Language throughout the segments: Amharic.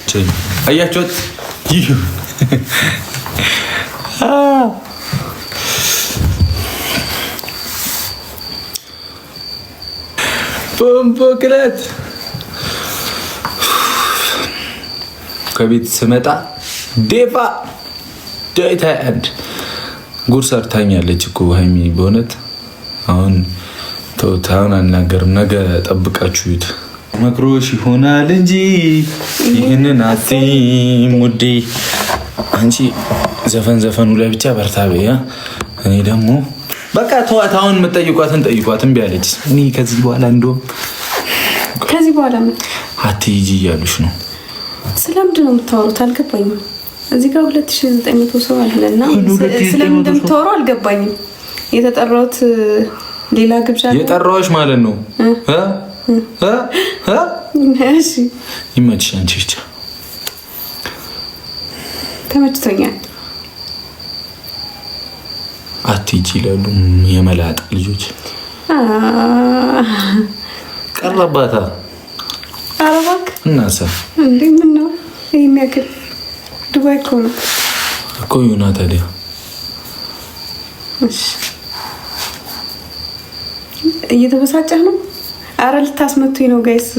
አያችሁት? ይህ ቦምቦክለት ከቤት ስመጣ ዴፋ ዳይታ አንድ ጉር ሰርታኛለች እኮ ሃይሚ በእውነት አሁን ተውታውን አናገርም። ነገ ጠብቃችሁት መክሮሽ ይሆናል እንጂ ይህንን አትይም ውዴ። አንቺ ዘፈኑ ላይ ብቻ በርታ በይ። እኔ ደግሞ በቃ ተዋት። አሁን የምትጠይቋትን ጠይቋት። እምቢ አለች። እኔ ከዚህ በኋላ እንደውም ከዚህ በኋላ አትሂጂ እያሉሽ ነው። ስለምንድን ነው የምታወሩት? አልገባኝም። እዚህ ጋር 2900 ሰው አለና ስለምን እንደምታወሩ አልገባኝም። የተጠራሁት ሌላ ግብዣ የጠራሁሽ ማለት ነው። እሺ ይመችሽ። አንቺ ብቻ ተመችቶኛል። አትሂጂ ይላሉ የመላጣ ልጆች። ቀረባታ አረባክ እናሳ እንዴ ምን ነው ይሄን ያክል ዱባይ እኮ ይሁና ታዲያ። እሺ እየተበሳጨህ ነው? አረ ልታስመቱኝ ነው ጋይስ።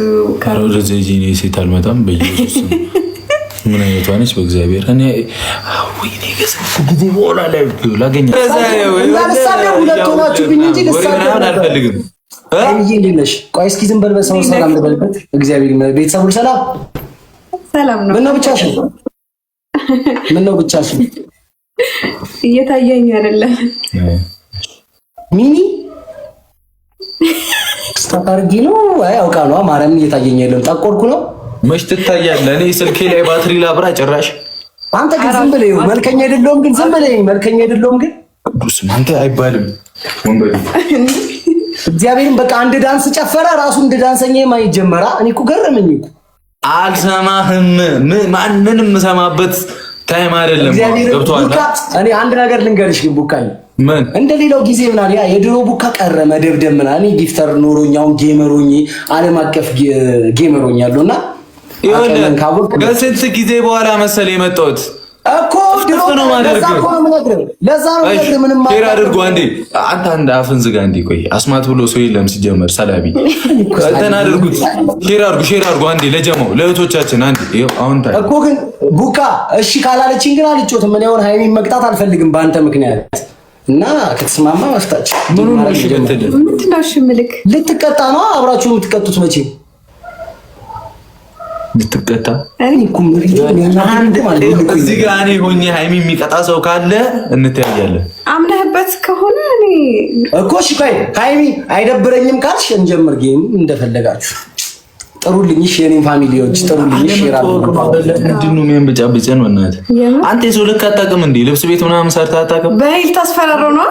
ካሮ ለዚህ ሴት አልመጣም በኢየሱስ ምን አይነቷ ነች? በእግዚአብሔር እኔ ወይኔ ገሰኩ ጊዜ በኋላ ላይ ላገኘ ሁለት ሆናችሁ ብኝ እንጂ አልፈልግም። እንዴነሽ? ቆይ እስኪ ዝም በል በሰው ሰላም ልበልበት። እግዚአብሔር ቤተሰቡ ሰላም ነው። ምነው ብቻሽን? ምነው ብቻሽን? እየታየኝ አይደለም ሚኒ ስታርጊ ነው? አይ አውቃ ነው ማርያም እየታየኝ አይደለም። ጠቆርኩ ነው መች ትታያለህ? እኔ ስልኬ ላይ ባትሪ ላብራ ጭራሽ። አንተ ግን ዝም ብለህ መልከኛ አይደለሁም ግን ዝም ብለህ መልከኛ አይደለሁም ግን ቅዱስ አንተ አይባልም ወንበዴ። እግዚአብሔርን በቃ አንድ ዳንስ ጨፈረ ራሱ እንደ ዳንሰኛ ማየት ጀመራ። እኔ እኮ ገረመኝ እኮ። አልሰማህም? ማንንም ሰማበት ታይም አይደለም። ገብቶሃል? እኔ አንድ ነገር ልንገርሽ ግን ቡካኝ ምን እንደሌላው ጊዜ ምናምን ያ የድሮ ቡካ ቀረ መደብደብ ምናምን። እኔ ጊፍተር ኖሮኛውን ጌመሮኝ ዓለም አቀፍ ጌመሮኛለሁና ከስንት ጊዜ በኋላ መሰለ የመጣሁት እኮ ድሮ ነው ማለት ነው። ለዛ ነው ነገር ምንም ሼር አድርጎ አንዴ አንተ አንድ አፍን ዝጋ እንዴ። ቆይ አስማት ብሎ ሰው የለም ሲጀመር ሰላቢ እንትን አድርጉት። ሼር አድርጎ አንዴ ለጀማው ለእህቶቻችን አንዴ ይኸው አሁን ታይ እኮ ግን ቡካ እሺ ካላለችኝ ግን አልጮትም። እኔ አሁን ሃይሚን መቅጣት አልፈልግም በአንተ ምክንያት እና ከተስማማ መስታች ምን ነው እሺ በተደ ምንድነው? እሺ ምልክ ልትቀጣ ነው አብራችሁ የምትቀጡት መቼ ልትቀጣ? እኔ ኩምሪ እዚህ ጋር እኔ ሆኜ ሃይሚ የሚቀጣ ሰው ካለ እንተያያለን። አምነህበት ከሆነ እኔ እኮ እሺ ቆይ ሃይሚ አይደብረኝም ካልሽ እንጀምር ጌም እንደፈለጋችሁ ጥሩልኝ። እሺ የኔን ፋሚሊዎች ጥሩልኝ። እሺ ምንድን ነው የሚያንበጫብጨን? በእናትህ አንተ የሰው ልክ አታውቅም እንዴ? ልብስ ቤት ምናምን ሰርታ አታውቅም? በይል ታስፈራረው ነው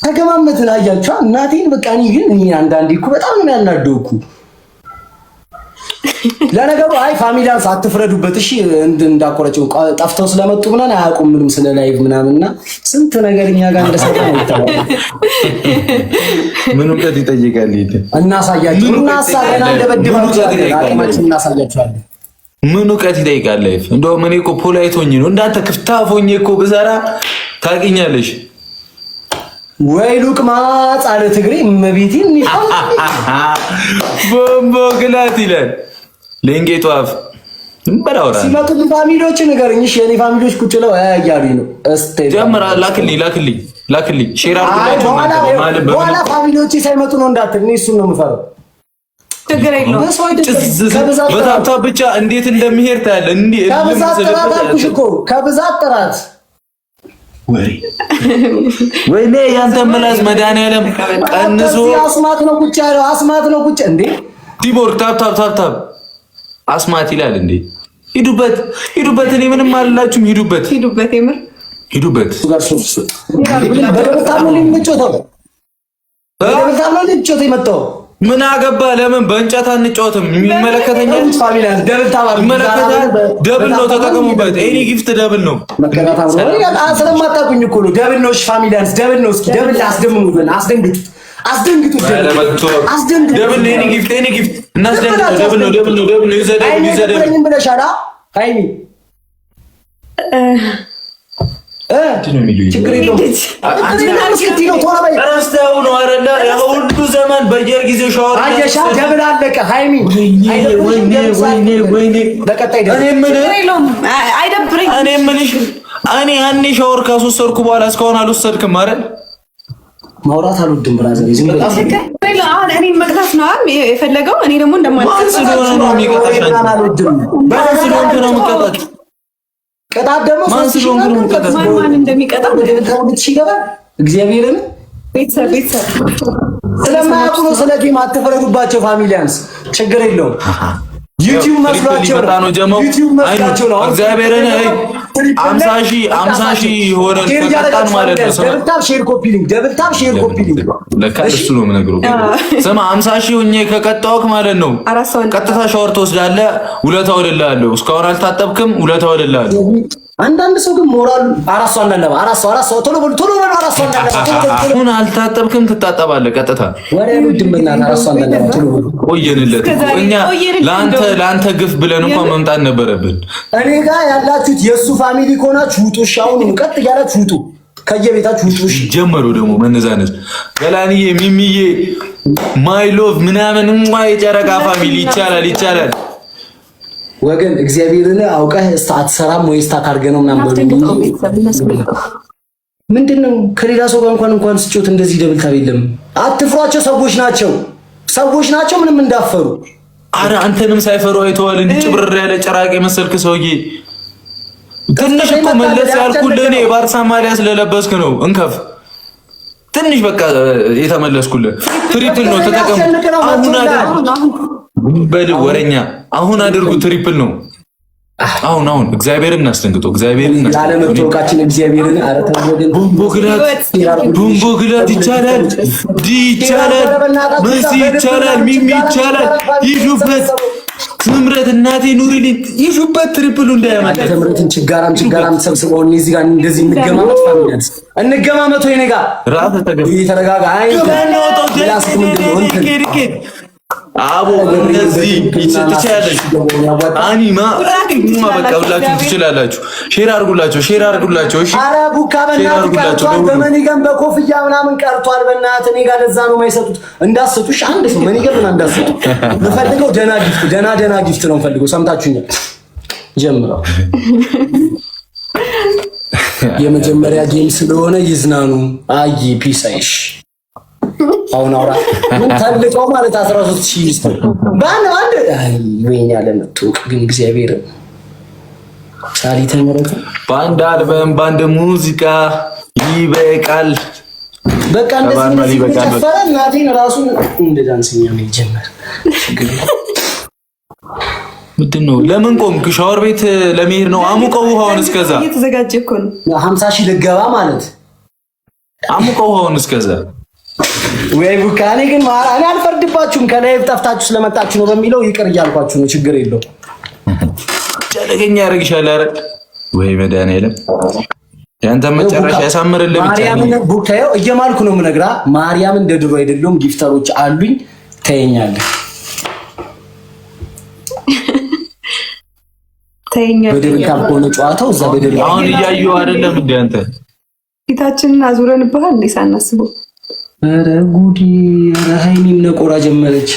ተገማመትን። አያችሁ እናቴን በቃ እኔ ግን እኔ አንዳንዴ እኮ በጣም ነው ያናደውኩ። ለነገሩ አይ ፋሚሊያንስ አትፍረዱበት እሺ። እንዳቆረጭው ጠፍተው ስለመጡ ምናምን አያውቁም ምንም ስለ ላይቭ ምናምንና ስንት ነገር እኛ ጋር እንደሰራ ነው ይታወቃል። ምን እውቀት ይጠይቃል? እናሳያችሁ እናሳያችኋለን። ምን እውቀት ይጠይቃል? ላይቭ እንደውም እኔ እኮ ፖላይት ሆኜ ነው እንዳንተ ክፍታፍ ሆኜ እኮ ብሰራ ታውቂኛለሽ ወይ ሉቅ ማጽ አለ ትግሬ መቤቴን ቦምቦ ግላት ይላል ለእንጌቱ አፍ እንበላውራ ሲመጡ ፋሚሊዎች ንገርኝ። እሺ የኔ ፋሚሊዎች ቁጭ ብለው አያያሉኝ ነው እስቲ ጀምራ ላክልኝ ሼር አድርጉላችሁ ማለት ነው። በኋላ ፋሚሊዎች ሳይመጡ ነው እንዳትል። እኔ እሱን ነው የምፈራው። ችግር የለውም በታብታብ ብቻ እንዴት እንደሚሄድ ታያለህ። እንዴ ከብዛት ጥራት አልኩሽ እኮ ከብዛት ጥራት ወይኔ ያንተ ምላስ መድኃኒዓለም ቀንሶ አስማት ነው ቁጭ ያለው አስማት ነው ቁጭ እንዴ ዲቦር ታብ አስማት ይላል እንዴ። ሂዱበት እኔ ምንም አልላችሁም። ሂዱበት የምር ሂዱበት። ምን አገባ? ለምን በእንጨት አንጫወትም? የሚመለከተኛል ደብል ነው ተጠቀሙበት። ኤኒ ጊፍት ደብል ነው። ስለማታውቁኝ እኮ ነው ደብል ነው። ፋሚሊያንስ ደብል ነው። እስኪ ደብል አስደምሙልን፣ አስደንግጡ። አስደንግጡ። ደብል ነው ጊፍት እናስደንግጠው። ደብል ነው ይዘደብ ብለሻላ ሃይሚ ችግር የለውም። ሁሉ ዘመን በየጊዜው ሻወር ደብል አለቀ። ሃይሚ እኔ ያኔ ሻወር ካስወሰድኩ በኋላ እስካሁን አልወሰድክም አይደል? ማውራት አልወድም ብራዘር። ዝም ብለህ እኔ መቅጣት ነው የፈለገው። እኔ ደግሞ እንደማልቀጣት ስለሆነ ነው የሚቀጣሽ። ቅጣት ደግሞ ማን እንደሚቀጣ እግዚአብሔርን ቤተሰብ ስለማያውቁ ነው። ስለ ጌም አትፈረዱባቸው። ፋሚሊያንስ ችግር የለውም። ዩቲዩብ መስሏቸው ነው። እግዚአብሔርን 50 ሺህ ሆነ ከቀጣን ማለት ነው። ደብልታብ ሼር ኮፒ ሊንክ ለካ እሱ ነው የምነግረው። ስማ 50 ሺህ ሆኜ ከቀጣሁህ ማለት ነው ቀጥታ ሻወር ትወስዳለህ። ውለታው እልልሃለሁ። እስካሁን አልታጠብክም። ውለታው እልልሃለሁ። አንዳንድ ሰው ግን ሞራል አራሷ አናለባ ቶሎ በሉ አራሷ አናለባ አሁን አልታጠብክም ትታጠባለህ። ቀጥታ ወሬ ነው ድምና አራሷ አናለባ ቶሎ በሉ ቆየንለት። እኛ ለአንተ ግፍ ብለን እንኳን መምጣት ነበረብን። እኔ ጋር ያላችሁት የሱ ፋሚሊ ከሆናችሁ ውጡ። ሻውን ቀጥ ያላችሁ ውጡ፣ ከየቤታችሁ ውጡ። ጀመሩ ደግሞ መነዛነዝ ገላንዬ ሚሚዬ ማይ ሎቭ ምናምን የጨረቃ ፋሚሊ ይቻላል ወገን እግዚአብሔርን አውቀህ አትሰራም ወይስ ታካርገ ነው ምናምን በሉ። ምንድነው ከሌላ ሰው ጋር እንኳን ስጮት እንደዚህ ደብል ታብ የለም። አትፍሯቸው። ሰዎች ናቸው ምንም እንዳፈሩ። አረ አንተንም ሳይፈሩ አይተዋል። እንዴ ጭብርር ያለ ጭራቅ የመሰልክ ሰውዬ ትንሽ እኮ መለስ ያልኩልህ እኔ የባርሳ ማሊያ ስለለበስክ ነው። እንከፍ ትንሽ በቃ የተመለስኩልህ ትሪፕል ነው ተጠቀሙ። ወረኛ አሁን አድርጉ። ትሪፕል ነው አሁን እግዚአብሔርን እናስደንግጠው። ቡምቦ ግላት ይቻላል። መሲ ይቻላል። ሚሚ ይቻላል። ይሹበት ትምረት እናቴ ኑሪልኝ። ይሹበት ትሪፕሉ እንዳያመጣ ትምረትን ችጋራም ተሰብስበው እዚህ ጋር እንደዚህ እንገማመት ፋሚሊያንስ እንገማመት ወይ ነጋ ራስ ተገብ ተረጋጋ። አይ አቦ እንደዚህ ትችላለች። አኒማ በቃ ሁላችሁ ትችላላችሁ። ሼር አድርጉላቸው። እሺ አረ ቡካ በእናትህ በመኒገም በኮፍያ ምናምን ቀርቷል። በእናትህ እኔ ጋር ለዛ ነው የማይሰጡት። እንዳትሰጡሽ አንድ ሰው መኒገም ምናምን እንዳትሰጡ። የምፈልገው ደና ጊፍት ነው የምፈልገው። ሰምታችሁኛል? ጀምረው የመጀመሪያ ጌም ስለሆነ ይዝናኑ። አይ ፒስ አይሽ አሁን አውራ ምን ታልቀው ማለት 13000 ባንድ ወይኛ ለምትወቅ ግን እግዚአብሔር ሳሊ ተመረተ። ባንድ አልበም ባንድ ሙዚቃ ይበቃል። በቃ እንደዚህ ተፈራ እናቴን ራሱን እንደ ዳንሰኛ ነው ጀመር። ምንድነው? ለምን ቆምክ? ሻወር ቤት ለመሄድ ነው። አሙቀው ውሃውን እስከዛ እየተዘጋጀ እኮ ነው። 50 ሺህ ልገባ ማለት አሙቀው ውሃውን እስከዛ ወይ ቡካኔ ግን ማራኔ አልፈርድባችሁም። ከላይቭ ጠፍታችሁ ስለመጣችሁ ነው በሚለው ይቅር እያልኳችሁ ነው። ችግር የለው። ጨለገኛ ያርግሻል። አረ ወይ መድኃኒዓለም ያንተ መጨረሻ ያሳምርልህ። ብቻ ማርያምን ቡካዬው እየማልኩ ነው የምነግራ። ማርያምን እንደ ድሮ አይደለም። ጊፍተሮች አሉኝ። ተይኛለህ በደብል ካልሆነ ጨዋታው እዛ በደብል አሁን እያየሁ አይደለም እንዴ አንተ ፊታችንን አዙረንብሃል እንዴ ሳናስበው። ኧረ ጉዲ! ኧረ ሃይሚም ነቆራ ጀመረች።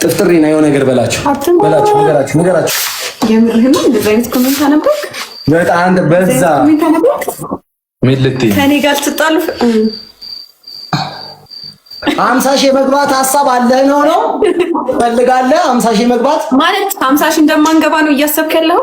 ጥፍጥሬ ነው የሆነ ነገር በላችሁ። የምርህን ነው? እንደዚህ አይነት ኮሜንት አነበብክ? በጣም በዛ ኮሜንት አነበብክ? ምልቴ ከኔ ጋር ትጣሉ 50 ሺህ መግባት ሐሳብ አለህ ነው ፈልጋለህ? 50 ሺህ መግባት ማለት 50 ሺህ እንደማንገባ ነው እያሰብክ ያለው?